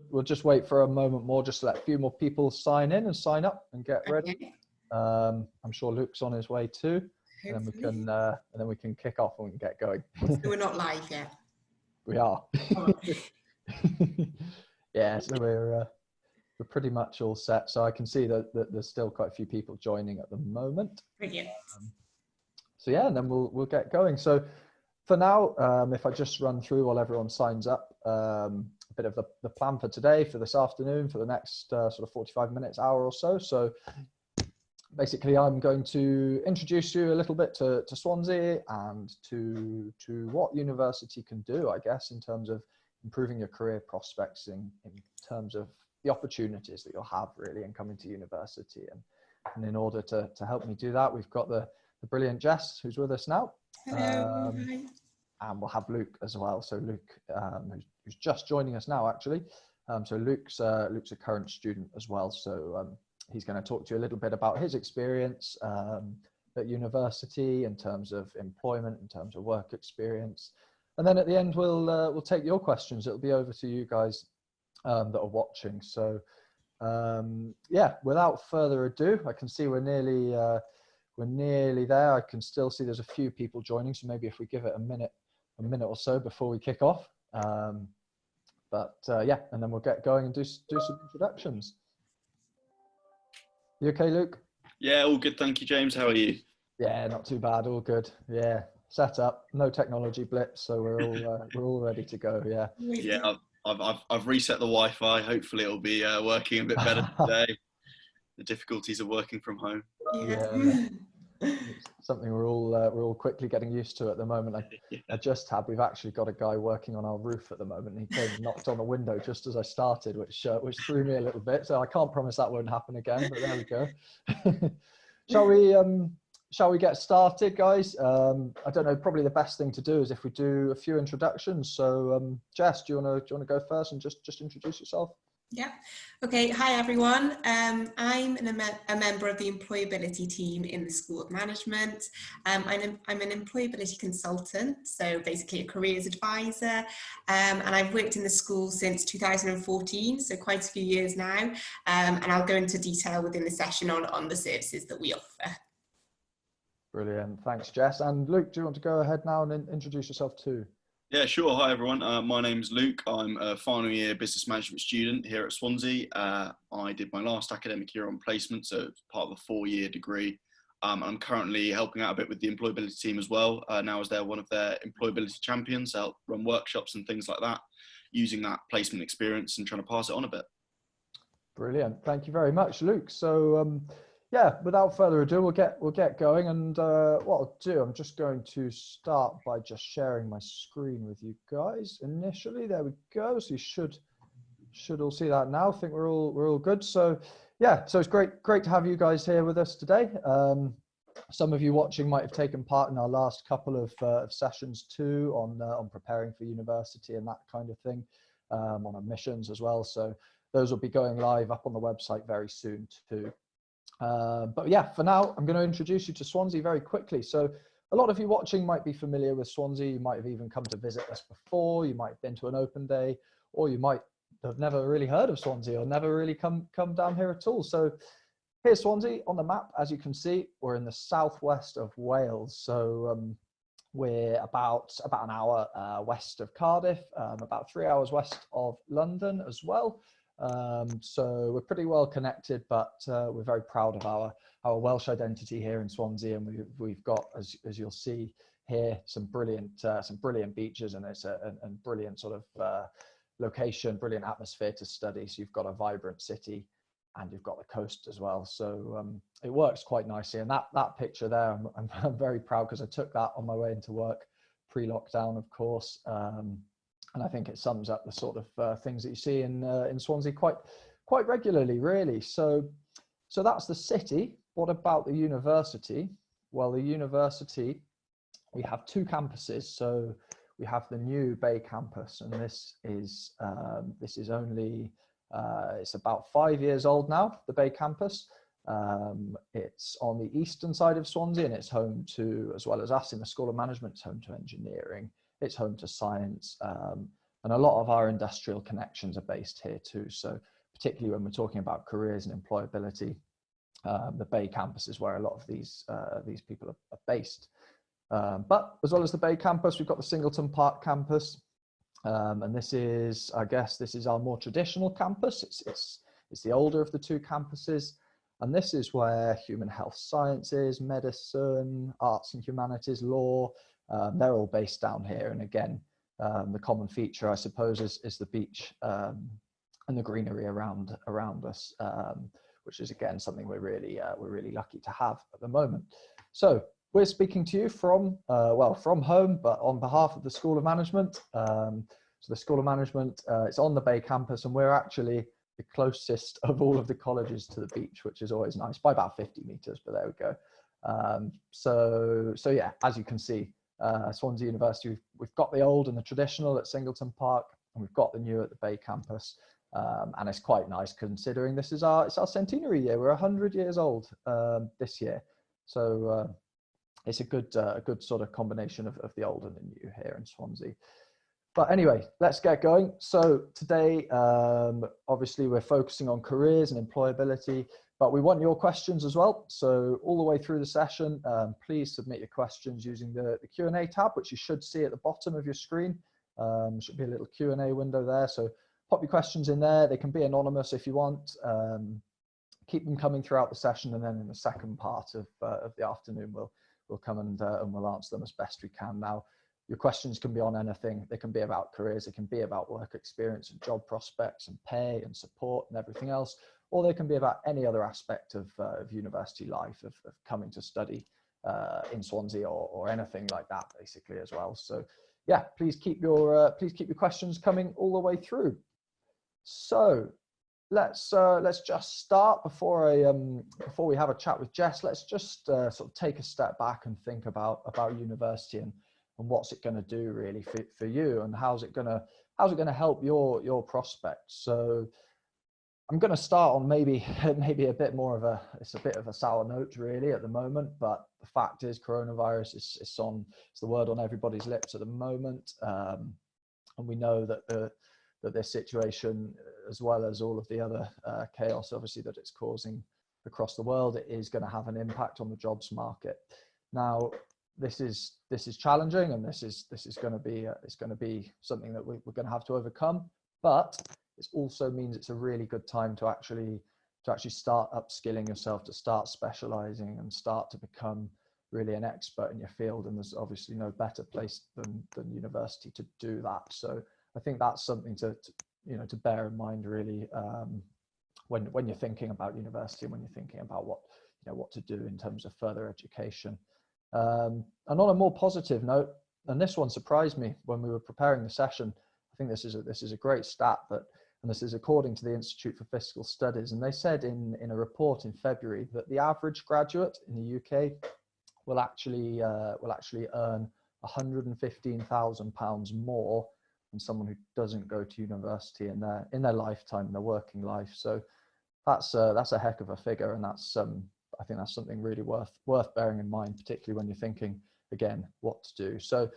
we'll just wait for a moment more, just to let a few more people sign in and sign up and get ready. Okay. I'm sure Luke's on his way too, and then we can kick off and we can get going. So we're not live yet. We are. Oh. Yeah, so we're pretty much all set. So I can see that there's still quite a few people joining at the moment. Brilliant. So yeah, and then we'll get going. So for now, if I just run through while everyone signs up, a bit of the plan for today, for this afternoon, for the next sort of 45 minutes, hour or so. So basically, I'm going to introduce you a little bit to Swansea and to what university can do, I guess, in terms of improving your career prospects, in terms of the opportunities that you'll have really in coming to university. And in order to help me do that, we've got the brilliant Jess, who's with us now. Hello. And we'll have Luke as well. So Luke, who's just joining us now, actually. So Luke's a current student as well. So he's going to talk to you a little bit about his experience at university in terms of employment, in terms of work experience. And then at the end, we'll take your questions. It'll be over to you guys that are watching. So yeah, without further ado, I can see we're nearly there. I can still see there's a few people joining. So maybe if we give it a minute or so before we kick off. But yeah, and then we'll get going and do some introductions. You okay, Luke? Yeah, all good. Thank you, James. How are you? Yeah, not too bad. All good. Yeah, set up. No technology blitz, so we're all ready to go. Yeah. Yeah, I've reset the Wi-Fi. Hopefully, it'll be working a bit better today. The difficulties of working from home. Yeah. Something we're all quickly getting used to at the moment. We've actually got a guy working on our roof at the moment, and he came and knocked on the window just as I started, which threw me a little bit. So I can't promise that won't happen again, but there we go. Shall we get started, guys? I don't know, probably the best thing to do is if we do a few introductions. So Jess, do you want to go first and just introduce yourself? Yeah. Okay. Hi, everyone. I'm a member of the employability team in the School of Management. I'm an employability consultant, so basically a careers advisor. And I've worked in the school since 2014, so quite a few years now. And I'll go into detail within the session on the services that we offer. Brilliant. Thanks, Jess. And Luke, do you want to go ahead now and introduce yourself too? Yeah, sure. Hi, everyone. My name's Luke. I'm a final year business management student here at Swansea. I did my last academic year on placement, so it's part of a 4-year degree. I'm currently helping out a bit with the employability team as well. Now as they're one of their employability champions, I help run workshops and things like that, using that placement experience and trying to pass it on a bit. Brilliant. Thank you very much, Luke. So yeah, without further ado, we'll get going. And what I'll do, I'm just going to start by just sharing my screen with you guys initially. There we go. So you should all see that now. I think we're all good. So yeah, so it's great to have you guys here with us today. Some of you watching might have taken part in our last couple of sessions too, on preparing for university and that kind of thing, on admissions as well. So those will be going live up on the website very soon too. But yeah, for now, I'm going to introduce you to Swansea very quickly. So a lot of you watching might be familiar with Swansea. You might have even come to visit us before. You might have been to an open day, or you might have never really heard of Swansea or never really come down here at all. So here's Swansea on the map. As you can see, we're in the southwest of Wales. So we're about an hour west of Cardiff, about 3 hours west of London as well. So we're pretty well connected, but we're very proud of our Welsh identity here in Swansea, and we've got, as you'll see here, some brilliant beaches, and it's a brilliant sort of location, brilliant atmosphere to study. So you've got a vibrant city, and you've got the coast as well. So it works quite nicely. And that picture there, I'm very proud because I took that on my way into work pre-lockdown, of course. And I think it sums up the sort of things that you see in Swansea quite regularly, really. So that's the city. What about the university? Well, the university, we have 2 campuses. So we have the new Bay campus, and this is only it's about 5 years old now. The Bay campus. It's on the eastern side of Swansea, and it's home to, as well as us in the School of Management, it's home to engineering. It's home to science, And a lot of our industrial connections are based here too. So particularly when we're talking about careers and employability, the Bay campus is where a lot of these people are based. But as well as the Bay campus, we've got the Singleton Park campus. And this is, I guess, this is our more traditional campus. It's the older of the two campuses. And this is where human health sciences, medicine, arts and humanities, law, they're all based down here. And again, the common feature, I suppose, is the beach and the greenery around us, which is again something we're really lucky to have at the moment. So we're speaking to you from from home, but on behalf of the School of Management. So the School of Management, it's on the Bay campus, and we're actually the closest of all of the colleges to the beach, which is always nice, by about 50 meters, but there we go. So yeah, as you can see, Swansea University, we've got the old and the traditional at Singleton Park, and we've got the new at the Bay campus. And it's quite nice considering this is it's our centenary year. We're 100 years old this year. So it's a good sort of combination of the old and the new here in Swansea. But anyway, let's get going. So today, obviously we're focusing on careers and employability, but we want your questions as well. So all the way through the session, please submit your questions using the Q&A tab, which you should see at the bottom of your screen. Should be a little Q&A window there. So pop your questions in there. They can be anonymous if you want. Keep them coming throughout the session, and then in the second part of the afternoon, we'll come and we'll answer them as best we can. Now, your questions can be on anything. They can be about careers. It can be about work experience and job prospects and pay and support and everything else, or they can be about any other aspect of university life, of coming to study in Swansea or anything like that, basically as well. So yeah, please keep your questions coming all the way through. So let's just start before we have a chat with Jess. Let's just sort of take a step back and think about university and what's it going to do really for you, and how's it going to help your prospects. So I'm going to start on maybe a bit more of it's a bit of a sour note really at the moment, but the fact is coronavirus is the word on everybody's lips at the moment, and we know that this situation, as well as all of the other chaos obviously that it's causing across the world, it is going to have an impact on the jobs market. Now this is challenging, and this is going to be something that we're going to have to overcome, but it also means it's a really good time to actually start upskilling yourself, to start specializing and start to become really an expert in your field. And there's obviously no better place than university to do that. So I think that's something to bear in mind really, when you're thinking about university, and when you're thinking about what to do in terms of further education. And on a more positive note, and this one surprised me when we were preparing the session, I think this is a great stat, and this is according to the Institute for Fiscal Studies, and they said in a report in February that the average graduate in the UK will actually earn £115,000 more than someone who doesn't go to university in their lifetime, in their working life. So that's a heck of a figure, and I think that's something really worth bearing in mind, particularly when you're thinking again what to do. So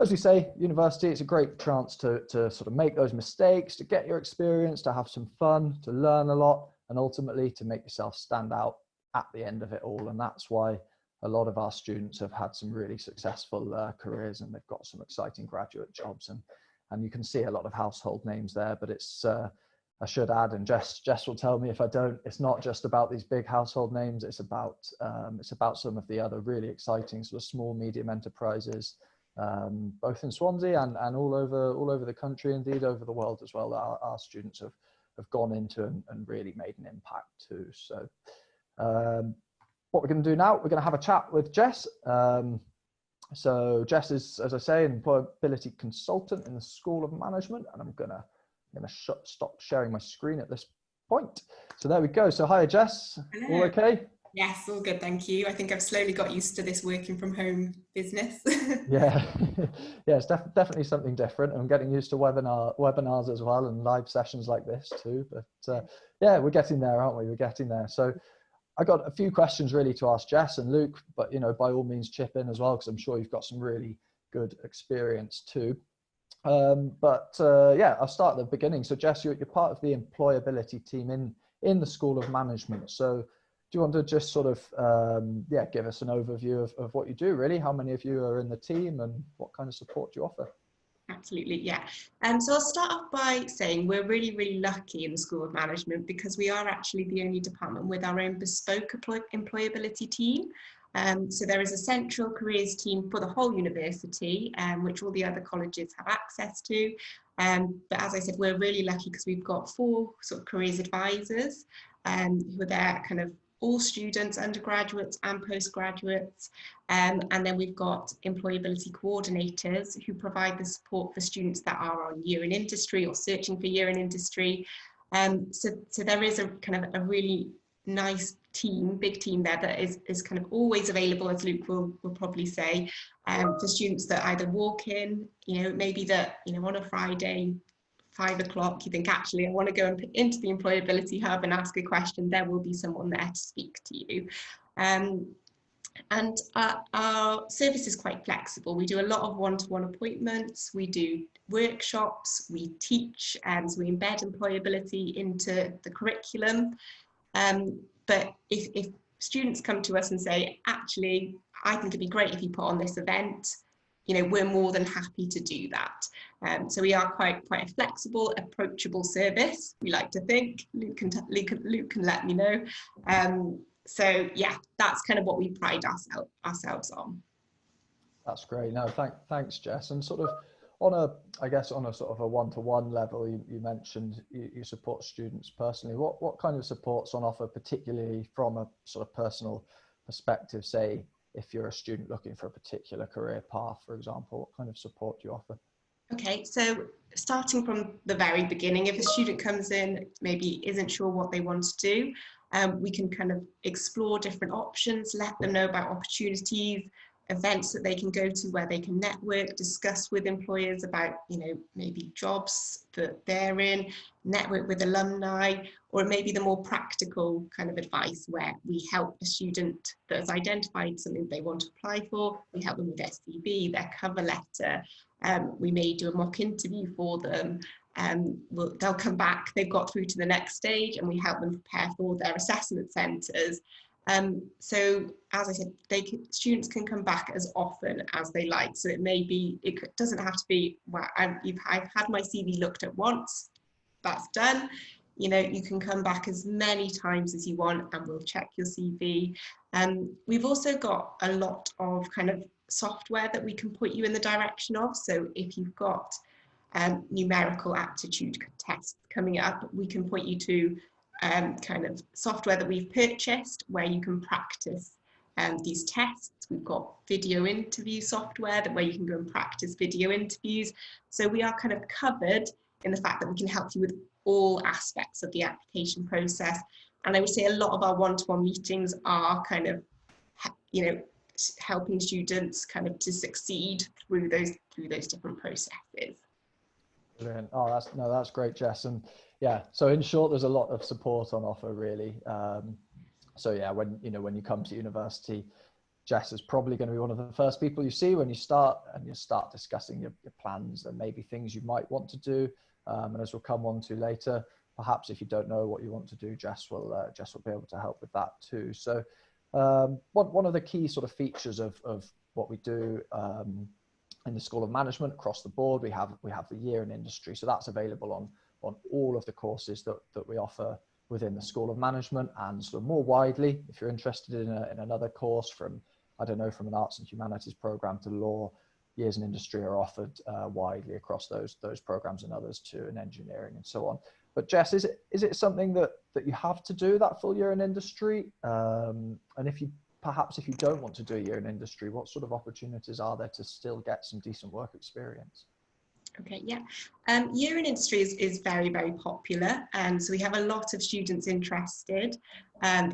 as we say, university, it's a great chance to sort of make those mistakes, to get your experience, to have some fun, to learn a lot, and ultimately to make yourself stand out at the end of it all. And that's why a lot of our students have had some really successful careers, and they've got some exciting graduate jobs, and you can see a lot of household names there. But it's I should add, and Jess will tell me if I don't, it's not just about these big household names. It's about some of the other really exciting sort of small, medium enterprises, both in Swansea and all over the country, indeed over the world as well, that our students have gone into and really made an impact too. So what we're going to do now, we're going to have a chat with Jess. So Jess is, as I say, an employability consultant in the School of Management, and I'm going to stop sharing my screen at this point. So there we go. So hi Jess. Hello. All okay? Yes, all good, thank you. I think I've slowly got used to this working from home business. Yeah, it's definitely something different. I'm getting used to webinars as well, and live sessions like this too. But yeah, we're getting there, aren't we? We're getting there. So I got a few questions really to ask Jess and Luke, but by all means chip in as well, because I'm sure you've got some really good experience too. Yeah, I'll start at the beginning. So Jess, you're part of the employability team in the School of Management. So do you want to just sort of, yeah, give us an overview of what you do really? How many of you are in the team and what kind of support do you offer? Absolutely, yeah. So I'll start off by saying we're really, really lucky in the School of Management because we are actually the only department with our own bespoke employability team. So there is a central careers team for the whole university, which all the other colleges have access to. But as I said, we're really lucky because we've got 4 sort of careers advisors who are there kind of all students, undergraduates and postgraduates. And then we've got employability coordinators who provide the support for students that are on year in industry or searching for year in industry. So there is a kind of a really nice team, big team there that is kind of always available, as Luke will probably say, for students that either walk in, maybe that, on a Friday, 5 o'clock, you think, actually, I want to go into the employability hub and ask a question, there will be someone there to speak to you. And our service is quite flexible. We do a lot of one-to-one appointments, we do workshops, we teach, and so we embed employability into the curriculum. But if students come to us and say, actually, I think it'd be great if you put on this event, we're more than happy to do that. So we are quite a flexible, approachable service, we like to think. Luke can let me know. So yeah, that's kind of what we pride ourselves on. That's great. No, thanks, Jess. And sort of on a sort of a one-to-one level, you mentioned you support students personally. What kind of support's on offer, particularly from a sort of personal perspective, say, if you're a student looking for a particular career path, for example, what kind of support do you offer? Okay, so starting from the very beginning, if a student comes in, maybe isn't sure what they want to do, we can kind of explore different options, let them know about opportunities, events that they can go to where they can network, discuss with employers about, maybe jobs that they're in, network with alumni, or maybe the more practical kind of advice where we help a student that has identified something they want to apply for, we help them with their CV, their cover letter, we may do a mock interview for them, they'll come back, they've got through to the next stage, and we help them prepare for their assessment centres. So as I said, students can come back as often as they like. So it doesn't have to be, well, I've had my CV looked at once, that's done. You can come back as many times as you want and we'll check your CV. We've also got a lot of kind of software that we can put you in the direction of. So if you've got numerical aptitude tests coming up, we can point you to kind of software that we've purchased where you can practice these tests. We've got video interview software where you can go and practice video interviews. So we are kind of covered in the fact that we can help you with all aspects of the application process. And I would say a lot of our one-to-one meetings are kind of, helping students kind of to succeed through those different processes. Brilliant. Oh, that's great, Jess. And yeah, so in short, there's a lot of support on offer, really. So yeah, when you come to university, Jess is probably going to be one of the first people you see when you start, and you start discussing your plans and maybe things you might want to do. And as we'll come on to later, perhaps if you don't know what you want to do, Jess will be able to help with that too. So one of the key sort of features of what we do in the School of Management across the board, we have the year in industry. So that's available on all of the courses that we offer within the School of Management, and sort of more widely, if you're interested in another course from an arts and humanities program to law, years in industry are offered widely across those programs, and others too, in engineering and so on. But Jess, is it something that you have to do that full year in industry? And if you don't want to do a year in industry, what sort of opportunities are there to still get some decent work experience? Okay, yeah. Year in industry is very, very popular. And so we have a lot of students interested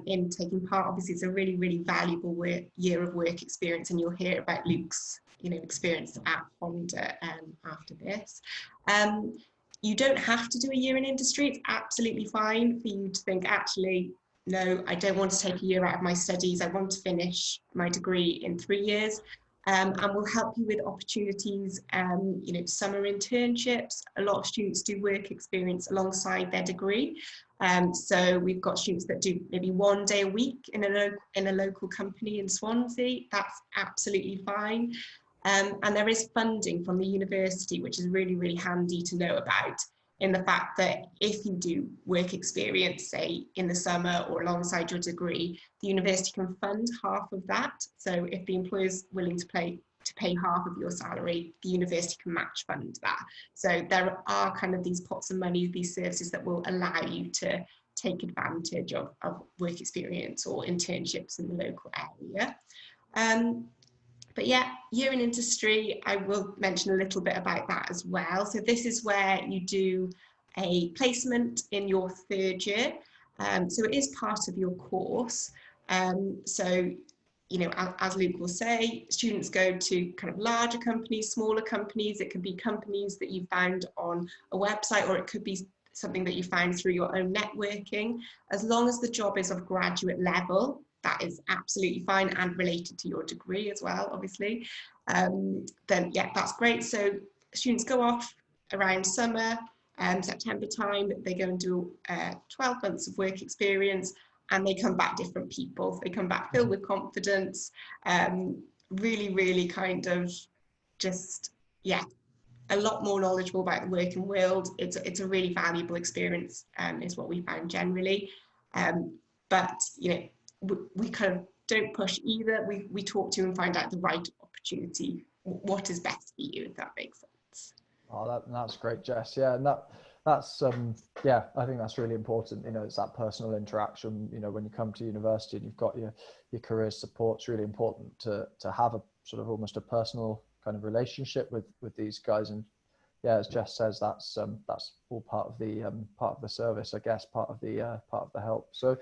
in taking part. Obviously, it's a really, really valuable year of work experience, and you'll hear about Luke's experience at Honda after this. You don't have to do a year in industry. It's absolutely fine for you to think, actually, no, I don't want to take a year out of my studies. I want to finish my degree in 3 years. And we'll help you with opportunities, you know, summer internships. A lot of students do work experience alongside their degree. So we've got students that do maybe 1 day a week in a local company in Swansea. That's absolutely fine. And there is funding from the university, which is really, really handy to know about, in the fact that if you do work experience, say in the summer or alongside your degree, the university can fund half of that. So if the employer is willing to pay half of your salary, the university can match fund that. So there are kind of these pots of money, these services that will allow you to take advantage of work experience or internships in the local area. But yeah, year in industry, I will mention a little bit about that as well. So this is where you do a placement in your 3rd year. So it is part of your course. So, you know, as Luke will say, students go to kind of larger companies, smaller companies. It can be companies that you found on a website, or it could be something that you found through your own networking. As long as the job is of graduate level, that is absolutely fine, and related to your degree as well, obviously, then yeah, that's great. So students go off around summer, September time, they go and do 12 months of work experience, and they come back different people. They come back filled with confidence, really, really kind of just, yeah, a lot more knowledgeable about the working world. It's a really valuable experience, is what we found generally. But, you know, we kind of don't push either. We talk to you and find out the right opportunity, what is best for you, if that makes sense. Oh, that's great, Jess. Yeah, and that's yeah, I think that's really important. You know, it's that personal interaction. You know, when you come to university and you've got your career support, it's really important to have a sort of almost a personal kind of relationship with these guys. And yeah, as Jess says, that's all part of the service, I guess, part of the help. So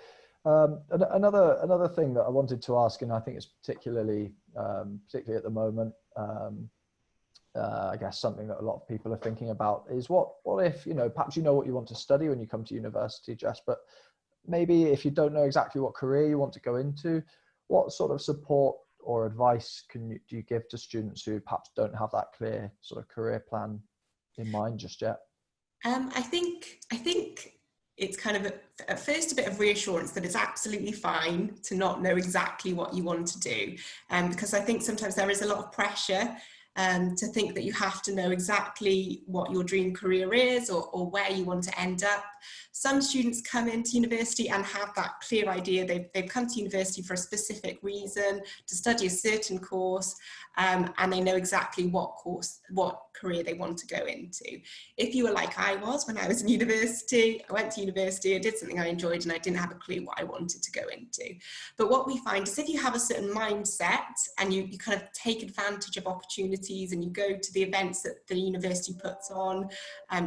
another thing that I wanted to ask, and I think it's particularly at the moment, I guess something that a lot of people are thinking about is what if, you know, perhaps you know what you want to study when you come to university, Jess, but maybe if you don't know exactly what career you want to go into, what sort of support or advice do you give to students who perhaps don't have that clear sort of career plan in mind just yet? I think it's kind of at first a bit of reassurance that it's absolutely fine to not know exactly what you want to do, because I think sometimes there is a lot of pressure to think that you have to know exactly what your dream career is, or where you want to end up. Some students come into university and have that clear idea. They've come to university for a specific reason, to study a certain course, and they know exactly what career they want to go into. If you were like I was when I was in university, I went to university, I did something I enjoyed, and I didn't have a clue what I wanted to go into. But what we find is if you have a certain mindset and you kind of take advantage of opportunities and you go to the events that the university puts on,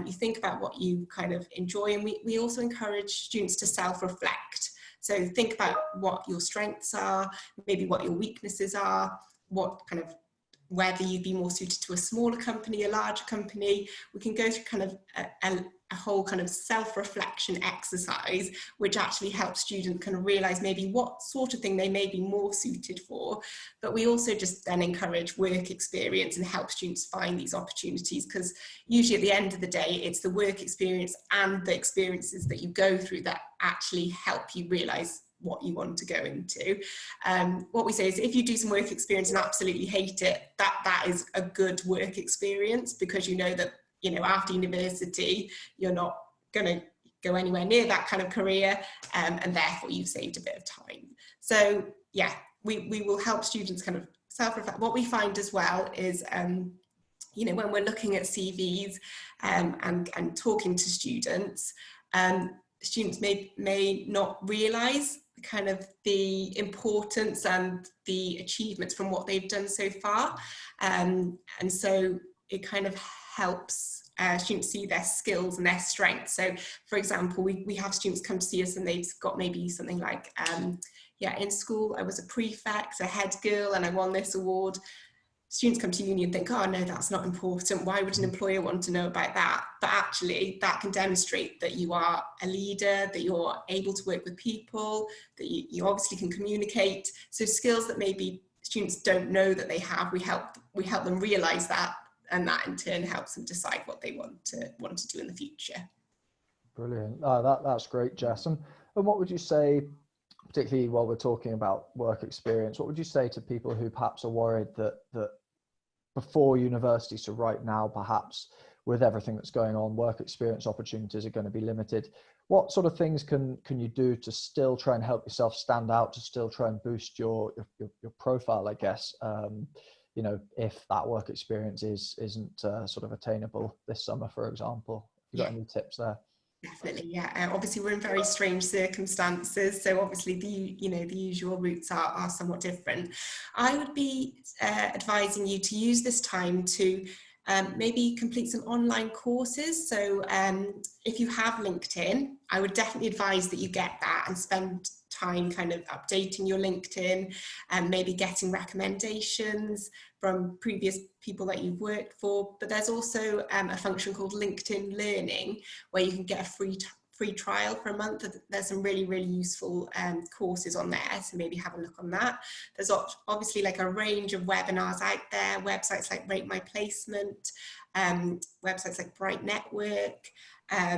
you think about what you kind of enjoy, and we also encourage students to self-reflect. So think about what your strengths are, maybe what your weaknesses are, what kind of, whether you'd be more suited to a smaller company, a larger company. We can go through kind of a whole kind of self-reflection exercise, which actually helps students kind of realize maybe what sort of thing they may be more suited for. But we also just then encourage work experience and help students find these opportunities, because usually at the end of the day, it's the work experience and the experiences that you go through that actually help you realize what you want to go into. What we say is if you do some work experience and absolutely hate it, that is a good work experience, because you know that, you know, after university you're not going to go anywhere near that kind of career, and therefore you've saved a bit of time. So yeah, we will help students kind of self-reflect. What we find as well is, you know, when we're looking at CVs and talking to students, students may not realise kind of the importance and the achievements from what they've done so far, and so it kind of helps students see their skills and their strengths. So for example, we have students come to see us and they've got maybe something like, yeah, in school I was a prefect, a head girl, and I won this award. Students come to uni and think, oh no, that's not important. Why would an employer want to know about that? But actually that can demonstrate that you are a leader, that you're able to work with people, that you obviously can communicate. So skills that maybe students don't know that they have, we help them realize that, and that in turn helps them decide what they want to do in the future. Brilliant. That's great, Jess. And what would you say, particularly while we're talking about work experience, what would you say to people who perhaps are worried that before university, so right now, perhaps with everything that's going on, work experience opportunities are going to be limited? What sort of things can you do to still try and help yourself stand out, to still try and boost your profile, I guess, you know, if that work experience isn't sort of attainable this summer, for example? Have you got any tips there? Definitely, yeah. Obviously, we're in very strange circumstances, so obviously the usual routes are somewhat different. I would be advising you to use this time to maybe complete some online courses. So if you have LinkedIn, I would definitely advise that you get that and spend time kind of updating your LinkedIn and maybe getting recommendations from previous people that you've worked for. But there's also a function called LinkedIn Learning, where you can get a free trial for a month. There's some really, really useful courses on there, so maybe have a look on that. There's obviously like a range of webinars out there, websites like Rate My Placement, websites like Bright Network, I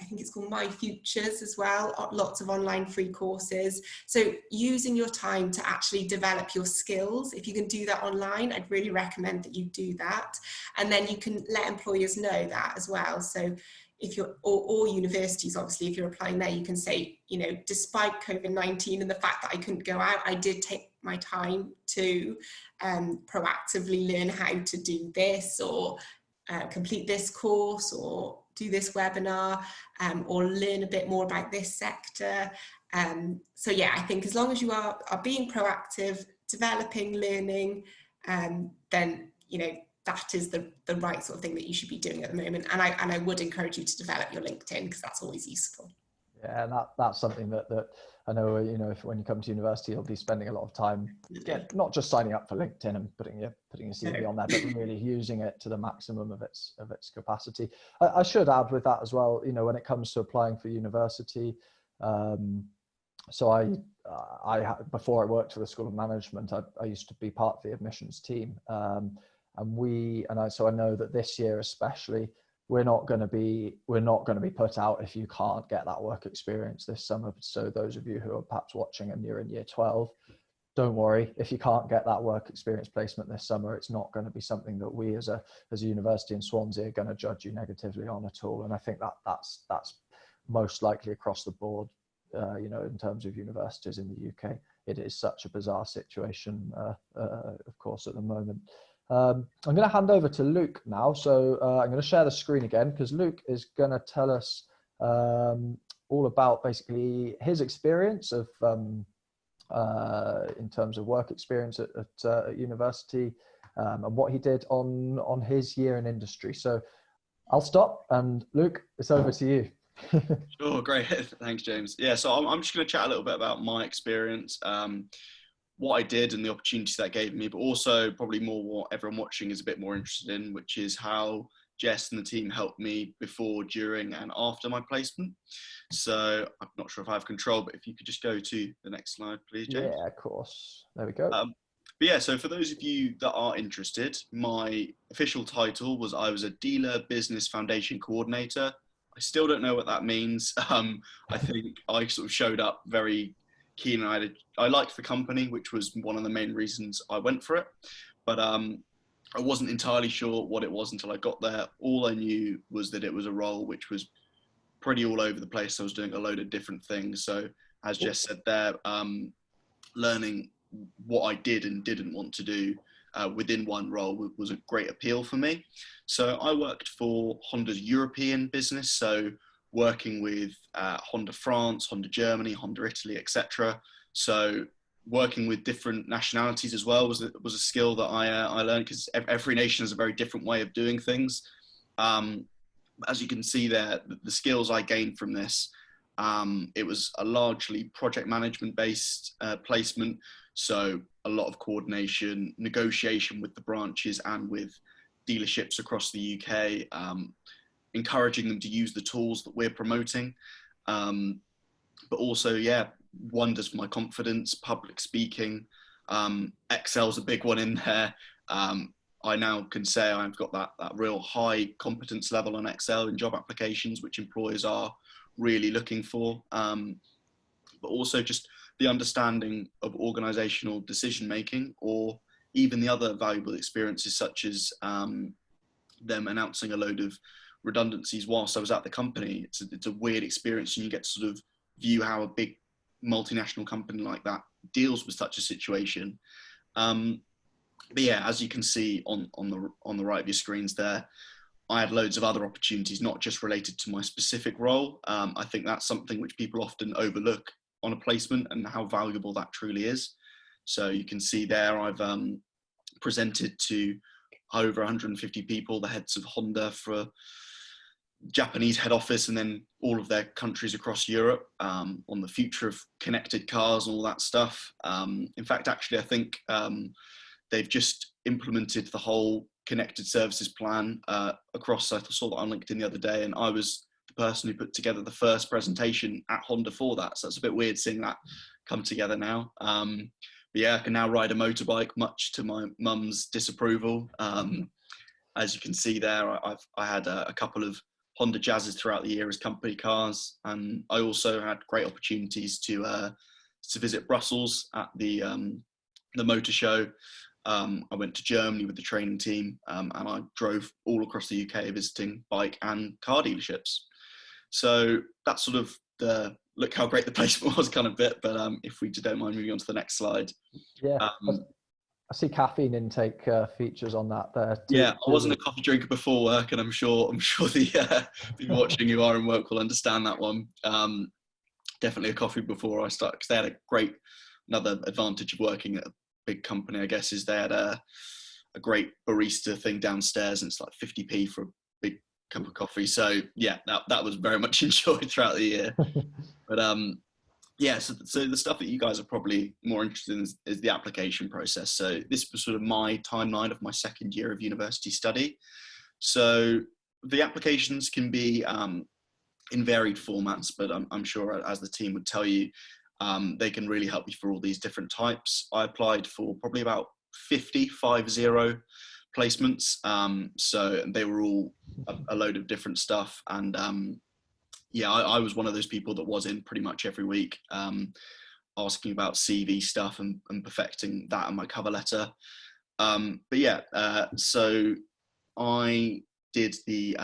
think it's called My Futures as well, lots of online free courses. So using your time to actually develop your skills, if you can do that online, I'd really recommend that you do that. And then you can let employers know that as well. So if you're, or universities, obviously, if you're applying there, you can say, you know, despite COVID-19 and the fact that I couldn't go out, I did take my time to proactively learn how to do this, or complete this course, or do this webinar, or learn a bit more about this sector. So yeah, I think as long as you are being proactive, developing, learning, then, you know, that is the right sort of thing that you should be doing at the moment. And I would encourage you to develop your LinkedIn, because that's always useful. Yeah, and that's something that I know, you know, if when you come to university, you'll be spending a lot of time, not just signing up for LinkedIn and putting your CV on there, but really using it to the maximum of its capacity. I should add with that as well, you know, when it comes to applying for university, so I before I worked for the School of Management, I used to be part of the admissions team, so I know that this year especially, we're not going to be put out if you can't get that work experience this summer. So those of you who are perhaps watching and you're in year 12, don't worry. If you can't get that work experience placement this summer, it's not going to be something that we as a university in Swansea are going to judge you negatively on at all. And I think that's most likely across the board, you know, in terms of universities in the UK. It is such a bizarre situation, of course, at the moment. I'm going to hand over to Luke now. So I'm going to share the screen again, because Luke is going to tell us all about basically his experience of in terms of work experience at university, and what he did on his year in industry. So I'll stop, and Luke, it's over to you. Sure, great. Thanks, James. Yeah, so I'm just going to chat a little bit about my experience, what I did and the opportunities that gave me, but also probably more what everyone watching is a bit more interested in, which is how Jess and the team helped me before, during and after my placement. So I'm not sure if I have control, but if you could just go to the next slide, please, James. Yeah, of course. There we go. But yeah, so for those of you that are interested, my official title was I was a Dealer Business Foundation Coordinator. I still don't know what that means. I think I sort of showed up very keen, and I liked the company, which was one of the main reasons I went for it. But I wasn't entirely sure what it was until I got there. All I knew was that it was a role which was pretty all over the place. I was doing a load of different things. So as Jess said there, learning what I did and didn't want to do within one role was a great appeal for me. So I worked for Honda's European business, so working with Honda France, Honda Germany, Honda Italy, etc. So working with different nationalities as well was a skill that I learned, because every nation has a very different way of doing things. As you can see there, the skills I gained from this, it was a largely project management based placement. So a lot of coordination, negotiation with the branches and with dealerships across the UK, encouraging them to use the tools that we're promoting. But also, yeah, wonders for my confidence, public speaking. Excel's a big one in there. I now can say I've got that real high competence level on Excel in job applications, which employers are really looking for. But also just the understanding of organizational decision making, or even the other valuable experiences such as them announcing a load of redundancies whilst I was at the company. It's a weird experience, and you get to sort of view how a big multinational company like that deals with such a situation. But yeah, as you can see on the right of your screens there, I had loads of other opportunities, not just related to my specific role. I think that's something which people often overlook on a placement, and how valuable that truly is. So you can see there, I've presented to over 150 people, the heads of Honda for Japanese head office, and then all of their countries across Europe, on the future of connected cars and all that stuff. In fact, actually, I think they've just implemented the whole connected services plan across. I saw that on LinkedIn the other day, and I was the person who put together the first presentation at Honda for that. So it's a bit weird seeing that come together now. But yeah, I can now ride a motorbike, much to my mum's disapproval. As you can see there, I had a couple of Honda Jazzes throughout the year as company cars, and I also had great opportunities to visit Brussels at the motor show. I went to Germany with the training team, and I drove all across the UK visiting bike and car dealerships. So that's sort of the look how great the placement was kind of bit. But if we don't mind moving on to the next slide. Yeah, I see caffeine intake features on that there too. Yeah, I wasn't a coffee drinker before work, and I'm sure the people watching who are in work will understand that one. Definitely a coffee before I start, because they had another advantage of working at a big company, I guess, is they had a great barista thing downstairs, and it's like 50p for a big cup of coffee. So yeah, that was very much enjoyed throughout the year. But yeah, so the stuff that you guys are probably more interested in is the application process. So this was sort of my timeline of my second year of university study. So the applications can be in varied formats, but I'm sure, as the team would tell you, they can really help you for all these different types. I applied for probably about 50 placements. So they were all a load of different stuff. And yeah, I was one of those people that was in pretty much every week, asking about CV stuff and perfecting that in my cover letter. But yeah, so I did the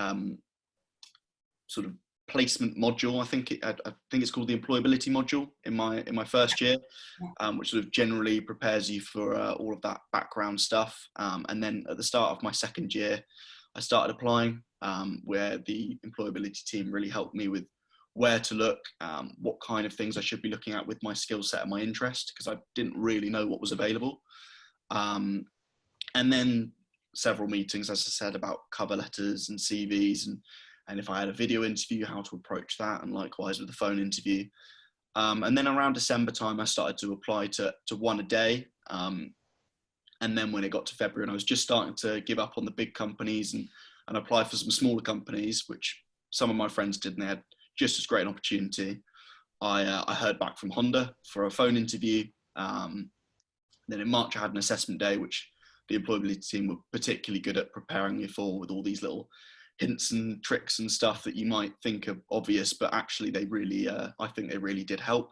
sort of placement module. I think it's called the employability module in my first year, which sort of generally prepares you for all of that background stuff. And then at the start of my second year, I started applying, where the employability team really helped me with where to look, what kind of things I should be looking at with my skill set and my interest, because I didn't really know what was available. And then several meetings, as I said, about cover letters and CVs, and if I had a video interview, how to approach that, and likewise with the phone interview. And then around December time, I started to apply to one a day. And then when it got to February and I was just starting to give up on the big companies and apply for some smaller companies, which some of my friends did, and they had just as great an opportunity, I heard back from Honda for a phone interview. Then in March, I had an assessment day, which the employability team were particularly good at preparing me for, with all these little hints and tricks and stuff that you might think are obvious, but actually they really, I think they really did help.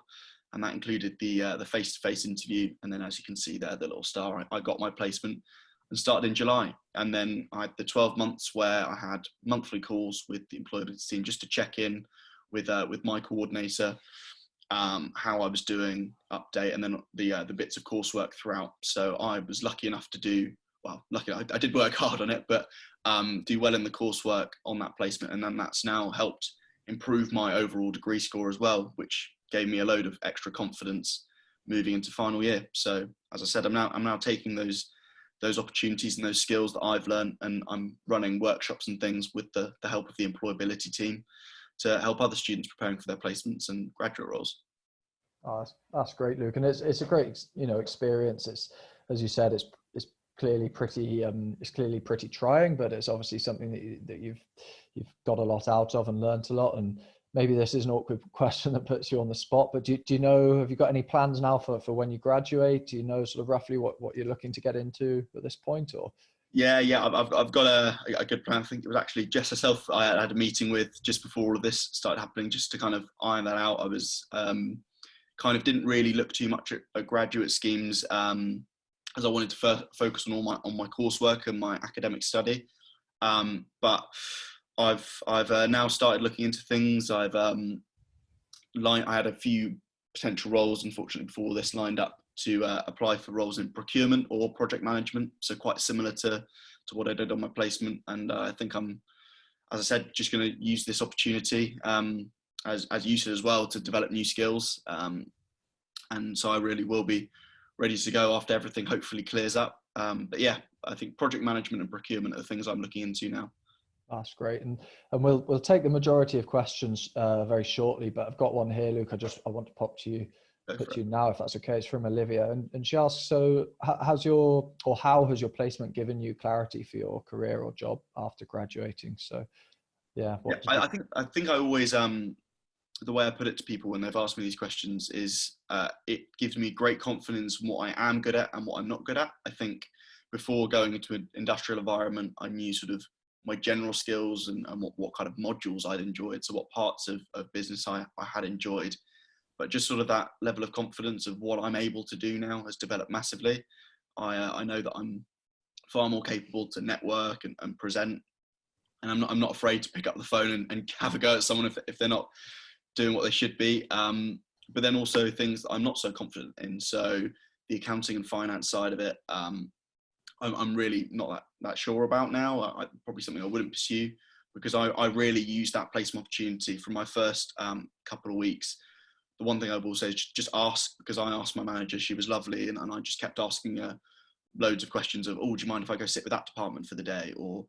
And that included the face-to-face interview. And then, as you can see there, the little star, I got my placement and started in July. And then I had the 12 months where I had monthly calls with the employability team just to check in with my coordinator, how I was doing, update, and then the bits of coursework throughout. So I was lucky enough to do, well, I did work hard on it, but do well in the coursework on that placement. And then that's now helped improve my overall degree score as well, which gave me a load of extra confidence moving into final year. So as I said, I'm now taking those opportunities and those skills that I've learned, and I'm running workshops and things with the help of the employability team to help other students preparing for their placements and graduate roles. Oh, that's great, Luke, and it's a great experience. It's, as you said, it's clearly pretty trying, but it's obviously something that you've got a lot out of and learnt a lot, and maybe this is an awkward question that puts you on the spot, but do you know, have you got any plans now for when you graduate? Do you know sort of roughly what you're looking to get into at this point, or? Yeah, I've got a good plan. I think it was actually Jess herself I had a meeting with just before all of this started happening, just to kind of iron that out. I was kind of didn't really look too much at graduate schemes, as I wanted to focus on my coursework and my academic study. But I've now started looking into things. I had a few potential roles, unfortunately, before this lined up to apply for roles in procurement or project management. So quite similar to what I did on my placement. And I think I'm, as I said, just going to use this opportunity, as you said as well, to develop new skills. And so I really will be ready to go after everything hopefully clears up. But yeah, I think project management and procurement are the things I'm looking into now. That's great, and we'll take the majority of questions very shortly. But I've got one here, Luke. I want to pop to you now, if that's okay. It's from Olivia, and she asks, so how has your placement given you clarity for your career or job after graduating? So yeah, I think I always the way I put it to people when they've asked me these questions is it gives me great confidence in what I am good at and what I'm not good at. I think before going into an industrial environment, I knew sort of my general skills and what kind of modules I'd enjoyed, so what parts of business I had enjoyed. But just sort of that level of confidence of what I'm able to do now has developed massively. I know that I'm far more capable to network and present, and I'm not afraid to pick up the phone and have a go at someone if they're not doing what they should be. But then also things that I'm not so confident in. So the accounting and finance side of it, I'm really not that sure about now. Probably something I wouldn't pursue, because I really used that placement opportunity from my first couple of weeks. The one thing I will say is just ask, because I asked my manager, she was lovely, and I just kept asking her loads of questions of, oh, do you mind if I go sit with that department for the day? Or,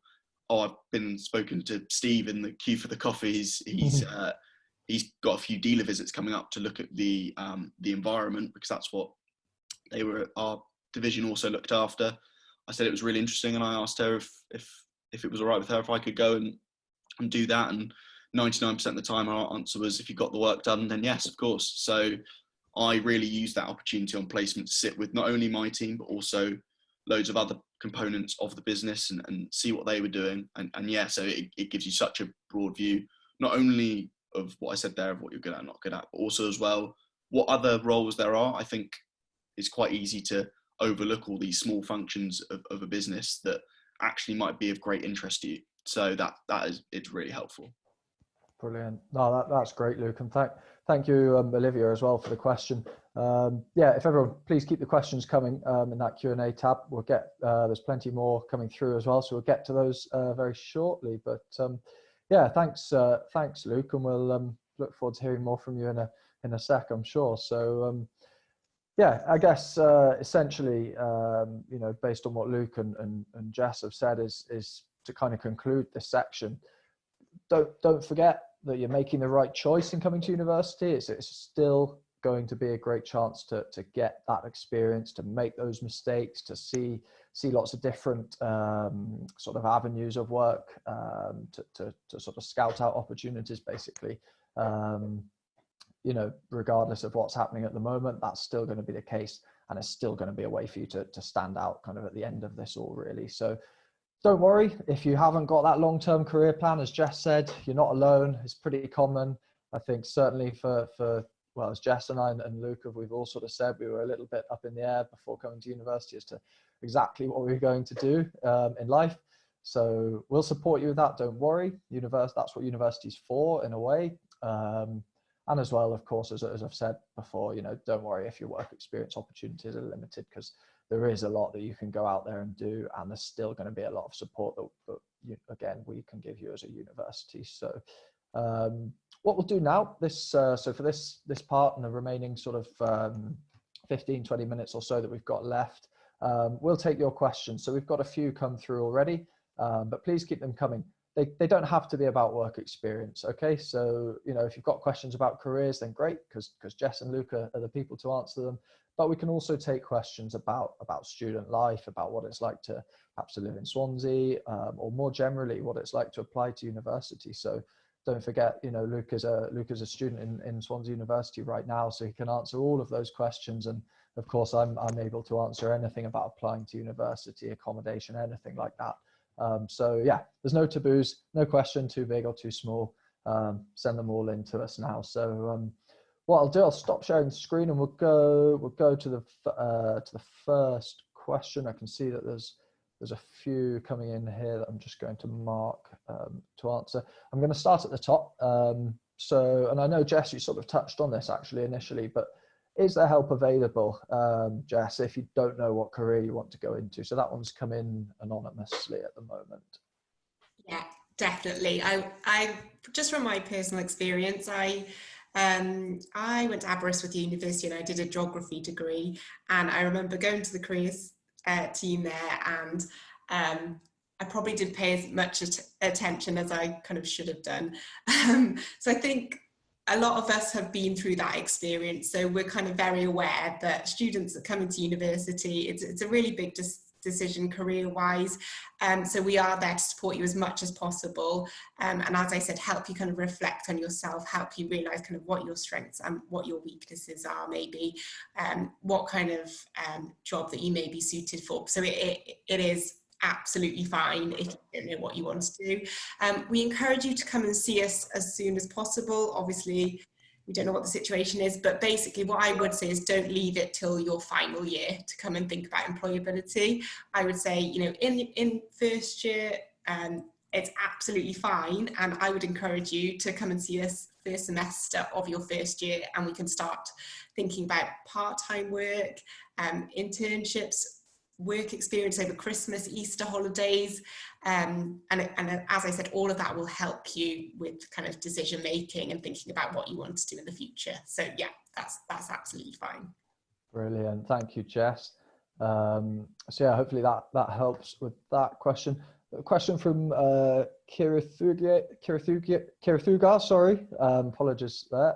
oh, I've been spoken to Steve in the queue for the coffees. He's got a few dealer visits coming up to look at the environment, because that's what our division also looked after. I said it was really interesting, and I asked her if it was all right with her if I could go and do that. And 99% of the time our answer was, if you got the work done, then yes, of course. So I really used that opportunity on placement to sit with not only my team, but also loads of other components of the business and see what they were doing. And yeah, so it gives you such a broad view, not only of what I said there, of what you're good at and not good at, but also as well, what other roles there are. I think it's quite easy to overlook all these small functions of a business that actually might be of great interest to you. So it's really helpful. Brilliant. No, that's great, Luke, and thank you, Olivia, as well, for the question. Yeah, if everyone please keep the questions coming in that Q&A tab. We'll get there's plenty more coming through as well, so we'll get to those very shortly. But yeah, thanks, Luke, and we'll look forward to hearing more from you in a sec, I'm sure. So yeah, I guess essentially, based on what Luke and Jess have said, is to kind of conclude this section. Don't forget that you're making the right choice in coming to university. It's still going to be a great chance to get that experience, to make those mistakes, to see lots of different sort of avenues of work, to sort of scout out opportunities, basically. Regardless of what's happening at the moment, that's still going to be the case, and it's still going to be a way for you to stand out kind of at the end of this all, really. So don't worry if you haven't got that long-term career plan. As Jess said, you're not alone. It's pretty common. I think certainly for as Jess and I and Luke, we've all sort of said, we were a little bit up in the air before coming to university as to exactly what we were going to do in life. So we'll support you with that. Don't worry. That's what university's for, in a way. And as well, of course, as I've said before, don't worry if your work experience opportunities are limited, because there is a lot that you can go out there and do, and there's still going to be a lot of support that again, we can give you as a university. So what we'll do now, so for this part and the remaining sort of 15-20 minutes or so that we've got left, we'll take your questions. So we've got a few come through already, but please keep them coming. They don't have to be about work experience, okay? So, if you've got questions about careers, then great, because Jess and Luke are the people to answer them. But we can also take questions about student life, about what it's like to perhaps to live in Swansea, or more generally, what it's like to apply to university. So don't forget, you know, Luke is a student in Swansea University right now, so he can answer all of those questions. And of course, I'm able to answer anything about applying to university, accommodation, anything like that. So yeah, there's no taboos, no question too big or too small. Send them all in to us now. So what I'll do, I'll stop sharing the screen and we'll go to the first question. I can see that there's a few coming in here that I'm just going to mark to answer. I'm going to start at the top. And I know, Jess, you sort of touched on this actually initially, but is there help available, Jess, if you don't know what career you want to go into? So that one's come in anonymously at the moment. Yeah, definitely. I just from my personal experience, I went to Aberystwyth University and I did a geography degree, and I remember going to the careers team there, and I probably didn't pay as much attention as I kind of should have done. So I think a lot of us have been through that experience, so we're kind of very aware that students that come into university, it's a really big decision career-wise, so we are there to support you as much as possible, and as I said, help you kind of reflect on yourself, help you realise kind of what your strengths and what your weaknesses are, maybe what kind of job that you may be suited for. So it is absolutely fine if you don't know what you want to do. We encourage you to come and see us as soon as possible. Obviously, we don't know what the situation is, but basically what I would say is don't leave it till your final year to come and think about employability. I would say, you know, in first year, it's absolutely fine, and I would encourage you to come and see us first semester of your first year, and we can start thinking about part-time work, internships, work experience over Christmas, Easter holidays, and as I said, all of that will help you with kind of decision making and thinking about what you want to do in the future. So yeah, that's absolutely fine. Brilliant, thank you, Jess. So yeah, hopefully that helps with that question. A question from Kirithuga, sorry, apologies there.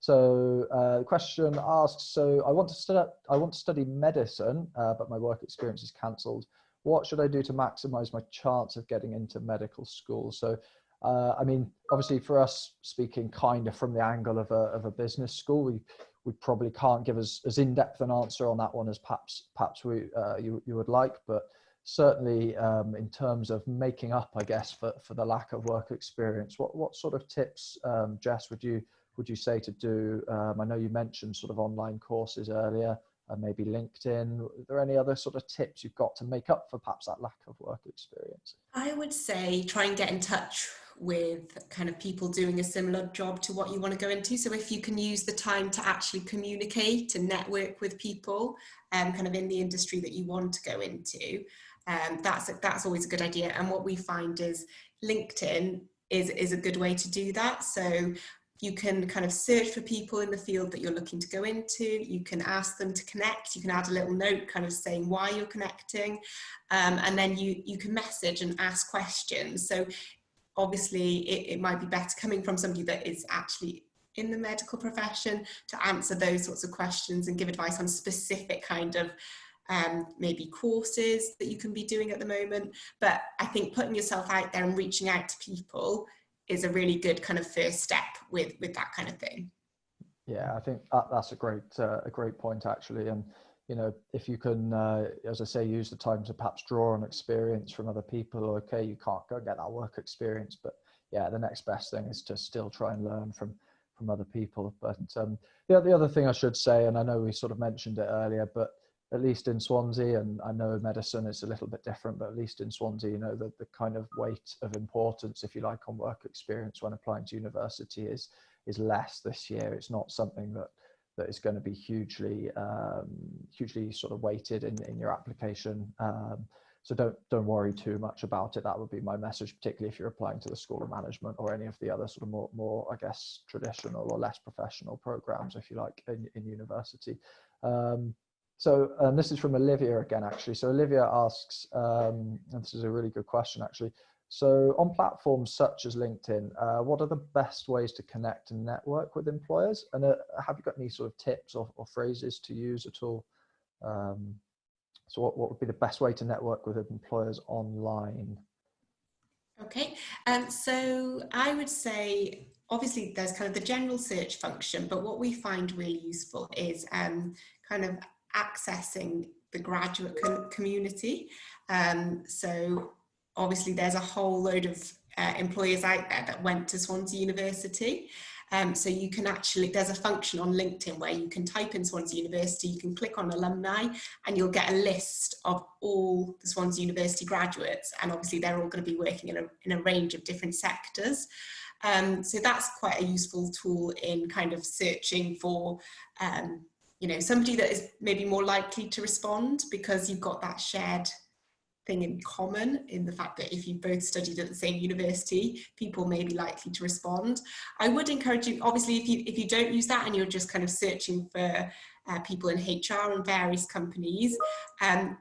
So the question asks, so I want to study medicine, but my work experience is cancelled. What should I do to maximize my chance of getting into medical school? So I mean, obviously for us, speaking kind of from the angle of a business school, we probably can't give as in-depth an answer on that one as perhaps you would like, but certainly in terms of making up, I guess, for the lack of work experience, what sort of tips, Jess, would you say to do? I know you mentioned sort of online courses earlier, maybe LinkedIn. Are there any other sort of tips you've got to make up for perhaps that lack of work experience? I would say try and get in touch with kind of people doing a similar job to what you want to go into. So if you can use the time to actually communicate and network with people kind of in the industry that you want to go into, that's always a good idea. And what we find is LinkedIn is a good way to do that. So you can kind of search for people in the field that you're looking to go into. You can ask them to connect. You can add a little note kind of saying why you're connecting. And then you can message and ask questions. So obviously it might be better coming from somebody that is actually in the medical profession to answer those sorts of questions and give advice on specific kind of maybe courses that you can be doing at the moment. But I think putting yourself out there and reaching out to people is a really good kind of first step with that kind of thing. Yeah, I think that's a great point actually. And you know, if you can, as I say, use the time to perhaps draw on experience from other people. Okay, you can't go get that work experience, but yeah, the next best thing is to still try and learn from other people. But yeah, the other thing I should say, and I know we sort of mentioned it earlier, but at least in Swansea, and I know medicine is a little bit different, but at least in Swansea, you know, the kind of weight of importance, if you like, on work experience when applying to university is less this year. It's not something that is going to be hugely sort of weighted in your application. So don't worry too much about it. That would be my message, particularly if you're applying to the School of Management or any of the other sort of more I guess, traditional or less professional programs, if you like, in university. So this is from Olivia again, actually. So Olivia asks, and this is a really good question, actually. So on platforms such as LinkedIn, what are the best ways to connect and network with employers? And have you got any sort of tips or phrases to use at all? So what would be the best way to network with employers online? Okay, so I would say obviously there's kind of the general search function, but what we find really useful is kind of accessing the graduate community. So obviously there's a whole load of employers out there that went to Swansea University. So you can actually, there's a function on LinkedIn where you can type in Swansea University, you can click on alumni, and you'll get a list of all the Swansea University graduates. And obviously they're all going to be working in a range of different sectors. So that's quite a useful tool in kind of searching for, somebody that is maybe more likely to respond, because you've got that shared thing in common in the fact that if you both studied at the same university, people may be likely to respond. I would encourage you, obviously, if you don't use that and you're just kind of searching for people in HR and various companies,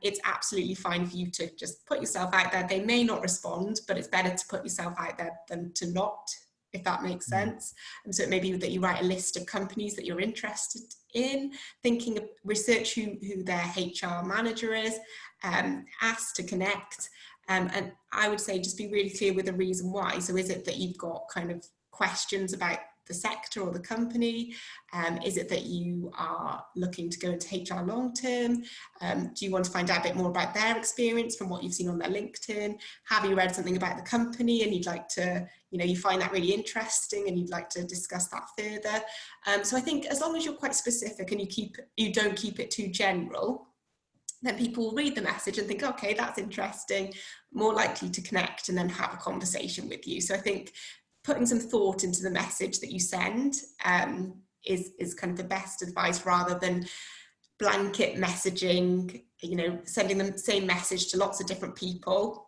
it's absolutely fine for you to just put yourself out there. They may not respond, but it's better to put yourself out there than to not, if that makes sense. And so it may be that you write a list of companies that you're interested in, research who their HR manager is, ask to connect, and I would say just be really clear with the reason why. So is it that you've got kind of questions about the sector or the company? Is it that you are looking to go into HR long term? Do you want to find out a bit more about their experience from what you've seen on their LinkedIn? Have you read something about the company and you'd like to, you find that really interesting and you'd like to discuss that further? So I think as long as you're quite specific and you don't keep it too general, then people will read the message and think, okay, that's interesting, more likely to connect and then have a conversation with you. So I think putting some thought into the message that you send is kind of the best advice, rather than blanket messaging, sending the same message to lots of different people.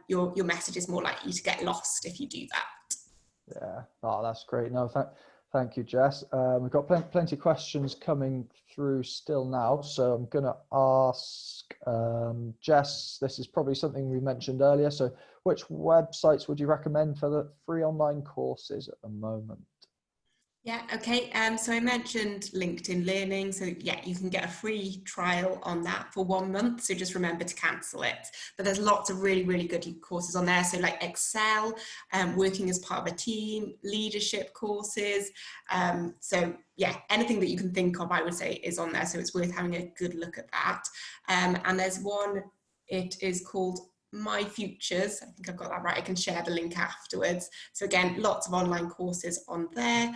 Your message is more likely to get lost if you do that. Yeah, oh, that's great. No, thank you, Jess. We've got plenty of questions coming through still now. So I'm going to ask Jess, this is probably something we mentioned earlier. So which websites would you recommend for the free online courses at the moment? Yeah, okay. So I mentioned LinkedIn Learning. So yeah, you can get a free trial on that for 1 month. So just remember to cancel it. But there's lots of really, really good courses on there. So like Excel, working as part of a team, leadership courses. So yeah, anything that you can think of, I would say, is on there. So it's worth having a good look at that. And there's one, it is called My Futures. I think I've got that right. I can share the link afterwards. So again, lots of online courses on there.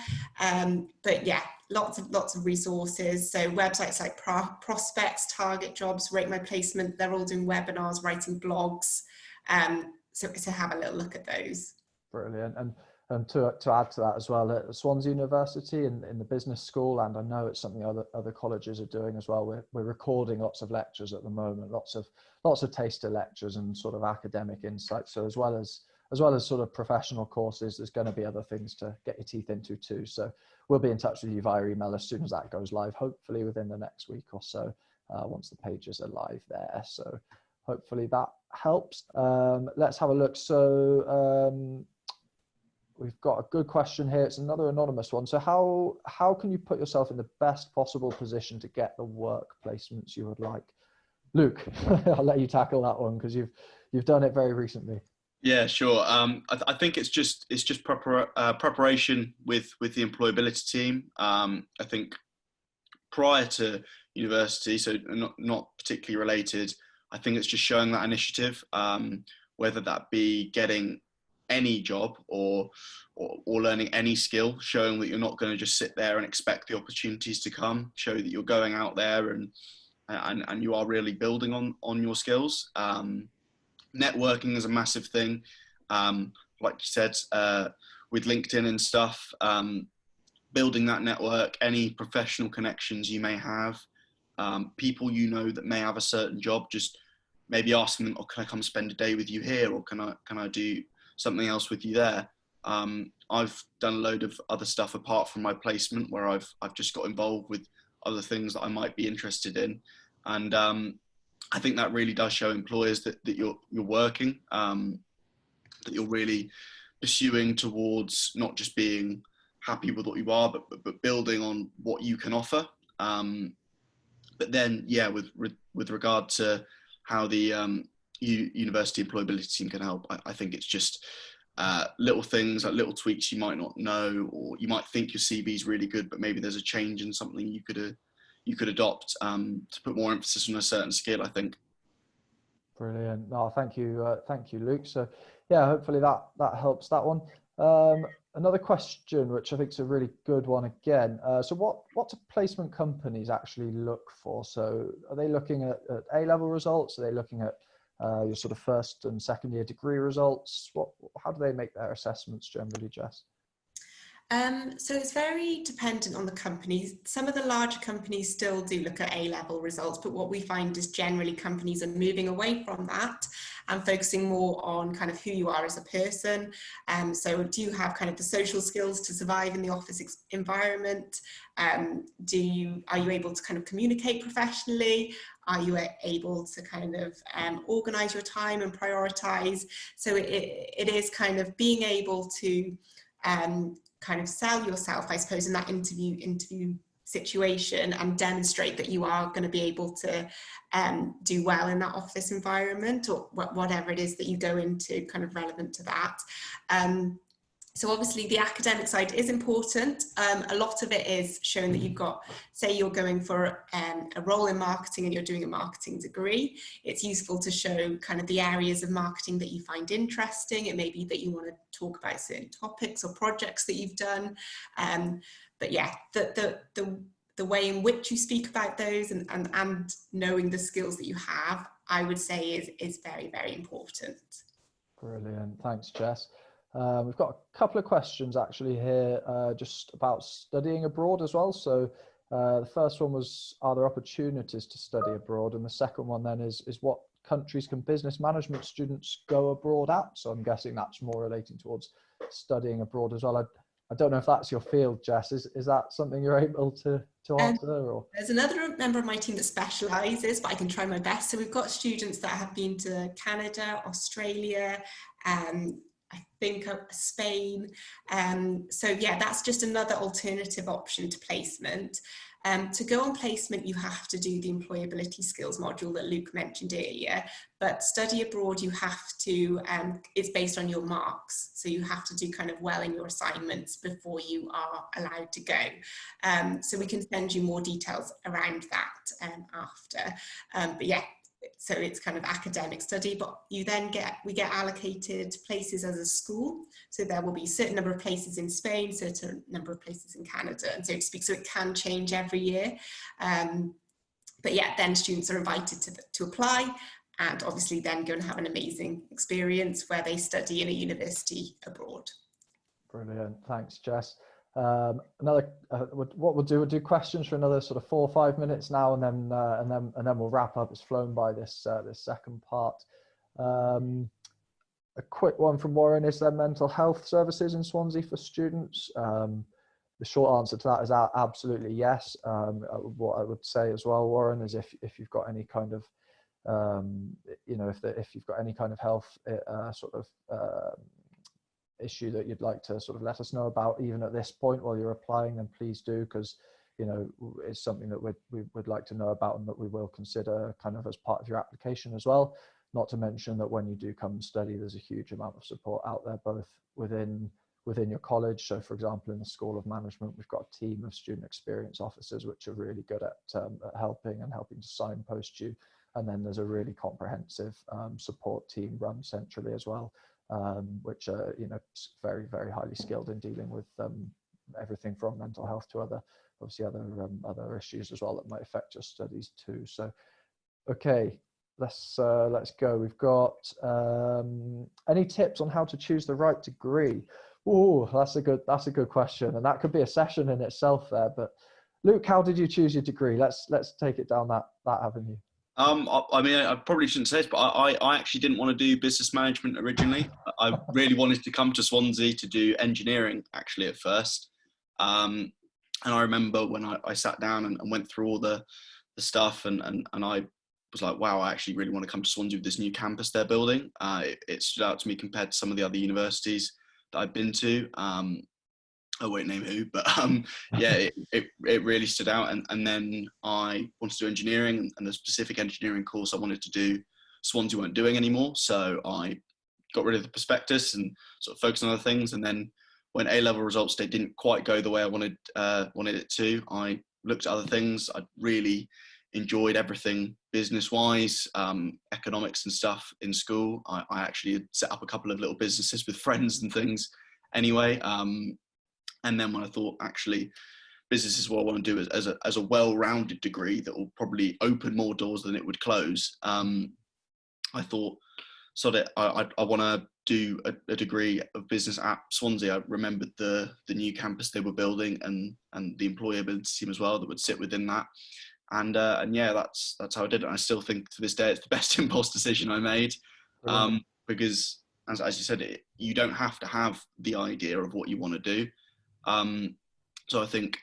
But yeah, lots of resources. So websites like Prospects, Target Jobs, Rate My Placement, they're all doing webinars, writing blogs. So have a little look at those. Brilliant. And to add to that as well, at Swansea University in the business school, and I know it's something other colleges are doing as well, we're recording lots of lectures at the moment, lots of taster lectures and sort of academic insights. So as well as sort of professional courses, there's going to be other things to get your teeth into too. So we'll be in touch with you via email as soon as that goes live, hopefully within the next week or so, once the pages are live there. So hopefully that helps. Let's have a look. So we've got a good question here. It's another anonymous one. So how can you put yourself in the best possible position to get the work placements you would like? Luke, I'll let you tackle that one because you've done it very recently. Yeah, sure. I think it's just preparation with the employability team. I think prior to university, so not particularly related, I think it's just showing that initiative, whether that be getting any job or learning any skill, showing that you're not going to just sit there and expect the opportunities to come, show that you're going out there and you are really building on your skills. Networking is a massive thing. Like you said, with LinkedIn and stuff, building that network, any professional connections you may have, people that may have a certain job, just maybe asking them, can I come spend a day with you here? Or can I do something else with you there? I've done a load of other stuff apart from my placement where I've just got involved with other things that I might be interested in. And I think that really does show employers that you're working, that you're really pursuing towards not just being happy with what you are, but building on what you can offer. But then, yeah, with regard to how the university employability team can help. I think it's just little things, like little tweaks you might not know, or you might think your CV is really good, but maybe there's a change in something you could adopt to put more emphasis on a certain skill, I think. Brilliant. No, thank you, Luke. So, yeah, hopefully that helps that one. Another question, which I think is a really good one again. So, what do placement companies actually look for? So, are they looking at A-level results? Are they looking at your sort of first and second year degree results? How do they make their assessments generally, Jess? So it's very dependent on the companies. Some of the larger companies still do look at A-level results, but what we find is generally companies are moving away from that and focusing more on kind of who you are as a person. So do you have kind of the social skills to survive in the office environment? Are you able to kind of communicate professionally? Are you able to kind of organize your time and prioritize? So it is kind of being able to kind of sell yourself, I suppose, in that interview situation and demonstrate that you are going to be able to do well in that office environment, or whatever it is that you go into kind of relevant to that. So obviously the academic side is important. A lot of it is showing that you've got, say you're going for a role in marketing and you're doing a marketing degree. It's useful to show kind of the areas of marketing that you find interesting. It may be that you want to talk about certain topics or projects that you've done. But yeah, the way in which you speak about those and knowing the skills that you have, I would say is very, very important. Brilliant. Thanks, Jess. We've got a couple of questions actually here just about studying abroad as well. So the first one was, are there opportunities to study abroad? And the second one then is what countries can business management students go abroad at? So I'm guessing that's more relating towards studying abroad as well. I don't know if that's your field, Jess. Is that something you're able to answer? Or? There's another member of my team that specialises, but I can try my best. So we've got students that have been to Canada, Australia, I think Spain. So yeah, that's just another alternative option to placement. To go on placement, you have to do the employability skills module that Luke mentioned earlier, but study abroad, you have to, it's based on your marks. So you have to do kind of well in your assignments before you are allowed to go. So we can send you more details around that after. But yeah, so it's kind of academic study, but we get allocated places as a school. So there will be a certain number of places in Spain, certain number of places in Canada, and so to speak. So it can change every year. But yeah, then students are invited to apply, and obviously then go and have an amazing experience where they study in a university abroad. Brilliant. Thanks, Jess. What we'll do questions for another sort of 4 or 5 minutes now, and then we'll wrap up. It's flown by this second part. A quick one from Warren: is there mental health services in Swansea for students? The short answer to that is absolutely yes. What I would say as well, Warren, is if you've got any kind of if you've got any kind of health issue that you'd like to sort of let us know about, even at this point while you're applying, then please do, because it's something that we would like to know about and that we will consider kind of as part of your application as well. Not to mention that when you do come and study, there's a huge amount of support out there, both within your college. So for example, in the School of Management, we've got a team of student experience officers which are really good at helping to signpost you. And then there's a really comprehensive support team run centrally as well, which are very, very highly skilled in dealing with everything from mental health to other issues as well that might affect your studies too. So okay, let's go. We've got any tips on how to choose the right degree? Oh, that's a good question, and that could be a session in itself there. But Luke, how did you choose your degree? Let's take it down that avenue. I mean, I probably shouldn't say this, but I actually didn't want to do business management originally. I really wanted to come to Swansea to do engineering actually at first. And I remember when I sat down and went through all the stuff and I was like, wow, I actually really want to come to Swansea with this new campus they're building. It stood out to me compared to some of the other universities that I've been to. I won't name who, but yeah, it really stood out. And then I wanted to do engineering, and the specific engineering course I wanted to do Swansea weren't doing anymore. So I got rid of the prospectus and sort of focused on other things. And then when A-level results day didn't quite go the way I wanted it to, I looked at other things. I really enjoyed everything business-wise, economics and stuff in school. I actually had set up a couple of little businesses with friends and things anyway. And then when I thought, actually, business is what I want to do as a well-rounded degree that will probably open more doors than it would close, I thought, so that I want to do a degree of business at Swansea. I remembered the new campus they were building and the employability team as well that would sit within that. And yeah, that's how I did it. And I still think to this day it's the best impulse decision I made, because as you said, you don't have to have the idea of what you want to do. So I think,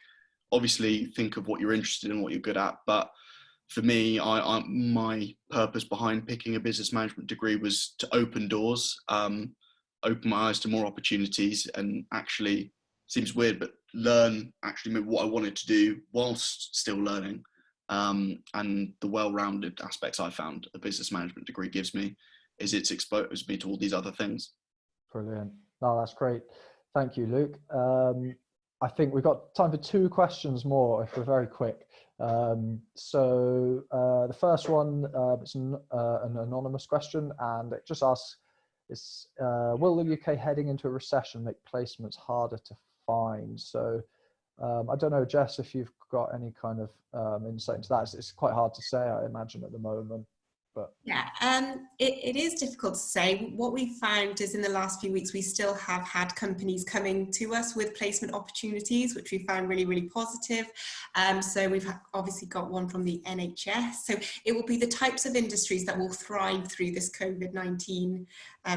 obviously, think of what you're interested in, what you're good at. But for me, my purpose behind picking a business management degree was to open doors, open my eyes to more opportunities, and actually, seems weird, but learn actually what I wanted to do whilst still learning. And the well-rounded aspects I found a business management degree gives me is it's exposed me to all these other things. Brilliant. No, that's great. Thank you, Luke. I think we've got time for 2 questions more if we're very quick. So the first one, it's an anonymous question, and it just asks, will the UK heading into a recession make placements harder to find? So I don't know, Jess, if you've got any kind of insight into that. It's quite hard to say, I imagine, at the moment. But yeah, it is difficult to say. What we found is in the last few weeks, we still have had companies coming to us with placement opportunities, which we found really, really positive. So we've obviously got one from the NHS. So it will be the types of industries that will thrive through this COVID-19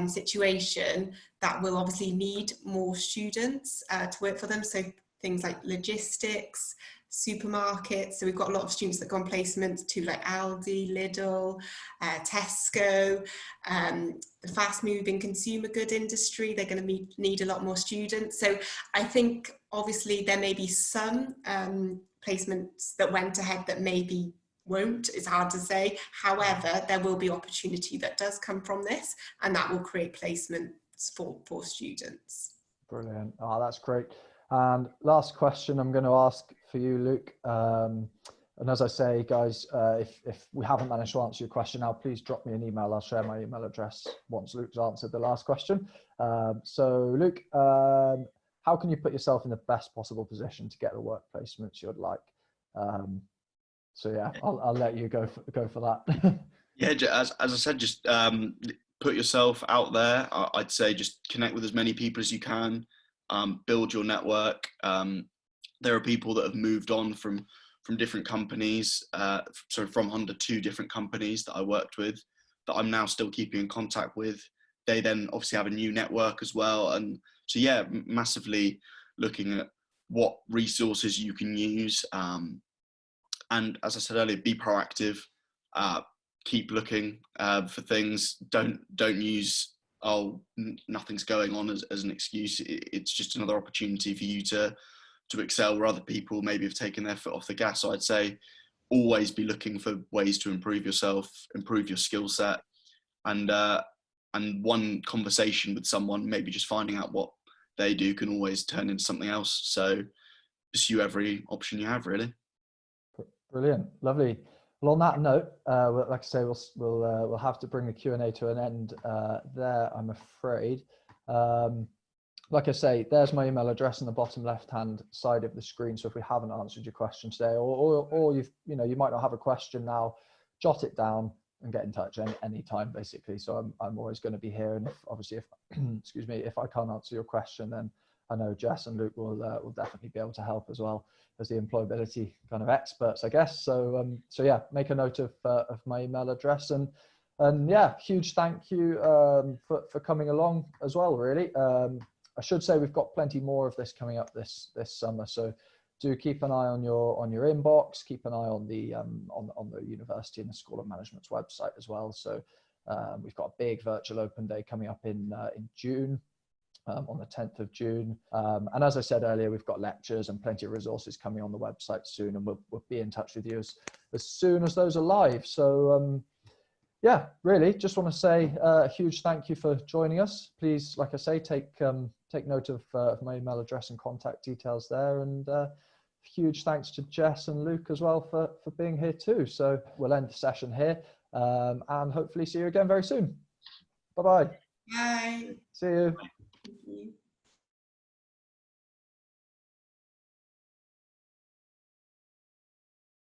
situation that will obviously need more students to work for them. So things like logistics, supermarkets. So we've got a lot of students that go on placements to like Aldi, Lidl, Tesco, the fast moving consumer good industry. They're going to need a lot more students. So I think obviously there may be some placements that went ahead that maybe won't. It's hard to say. However, there will be opportunity that does come from this, and that will create placements for students. Brilliant. Oh, that's great. And last question I'm going to ask for you, Luke. And as I say, guys, if we haven't managed to answer your question now, please drop me an email. I'll share my email address once Luke's answered the last question. So Luke, how can you put yourself in the best possible position to get the work placements you'd like? So yeah, I'll let you go for that. Yeah, as I said, just put yourself out there. I'd say just connect with as many people as you can. Build your network. There are people that have moved on from different companies, so from under 2 different companies that I worked with that I'm now still keeping in contact with. They then obviously have a new network as well. And so, yeah, massively looking at what resources you can use. And as I said earlier, be proactive, keep looking for things. Don't use, oh, nothing's going on as an excuse. It's just another opportunity for you to excel where other people maybe have taken their foot off the gas. So I'd say always be looking for ways to improve yourself, improve your skill set, and one conversation with someone, maybe just finding out what they do, can always turn into something else. So pursue every option you have, really. Brilliant, lovely. Well, on that note, like I say, we'll have to bring the Q&A to an end there, I'm afraid. Like I say, there's my email address in the bottom left-hand side of the screen. So if we haven't answered your question today, or you might not have a question now, jot it down and get in touch any time, basically. So I'm always going to be here. And if excuse me, if I can't answer your question, then I know Jess and Luke will definitely be able to help as well, as the employability kind of experts, I guess. So yeah, make a note of my email address, and yeah, huge thank you for coming along as well, really. I should say we've got plenty more of this coming up this summer, so do keep an eye on your inbox. Keep an eye on the university and the School of Management's website as well. So we've got a big virtual open day coming up in June, on the 10th of June. And as I said earlier, we've got lectures and plenty of resources coming on the website soon, and we'll be in touch with you as soon as those are live. So yeah, really, just want to say a huge thank you for joining us. Please, like I say, take note of my email address and contact details there. And huge thanks to Jess and Luke as well for being here too. So we'll end the session here and hopefully see you again very soon. Bye-bye. Bye. See you. Thank you.